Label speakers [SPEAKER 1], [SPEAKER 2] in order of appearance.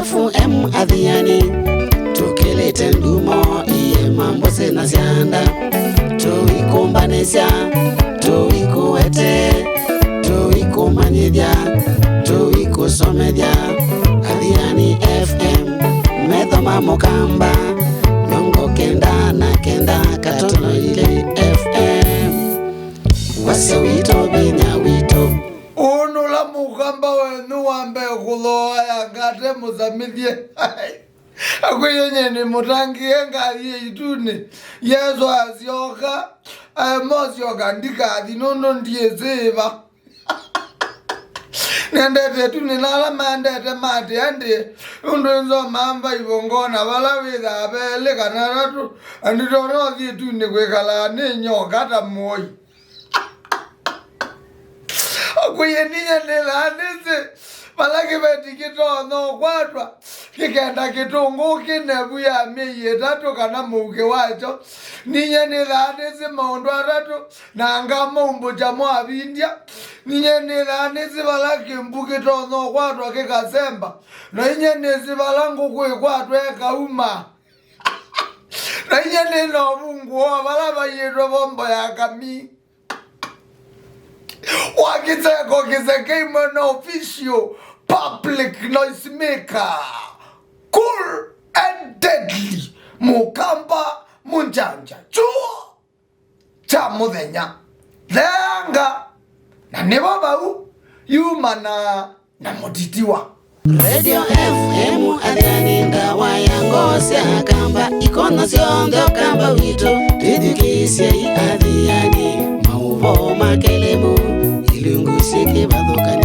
[SPEAKER 1] FM adhiani tukilete ndumo iye mambo sena sianda tuikumbanisya tuikuwete tuikumanyithya tuikusomethya adhiani FM methoma mukamba nongo kenda na kenda katono ile FM wase wito binya wito
[SPEAKER 2] unula mukamba wenu wambe kuloa ya gate muzamithie akuyenye ni mutangie ngaliye itune yesu asioka mosioka ndikathi nondo ndiye ziva nendete tuninala mandete mati andi undunzo mamba ibongona wala witha abele kanaratu anditono thietune kwikala ni nyoka ta moi akuyeninya nilanise balaki betikitono kwatwa kikenda kitungu kinebu ya miye tatu kana muke wacho ninye nilanise maundu atatu nanga mumbu jamu abindia ninye nilanise balaki mbukitono kwatwa kikasemba na ninye nisi balangu kwatwa ekauma na ninye nino mungu wa balaba yidro bombo ya kami wakiteko kisekimo no official public noise maker cool and deadly mukamba munjanja chuo cha muthenya lenga na nibo bau yumana na mutitiwa
[SPEAKER 1] Radio FM adhiani ndawa ya ngosya kamba ikona siondo kamba wito tidikisya adhiani mauvo makelemu ilungu sike badhoka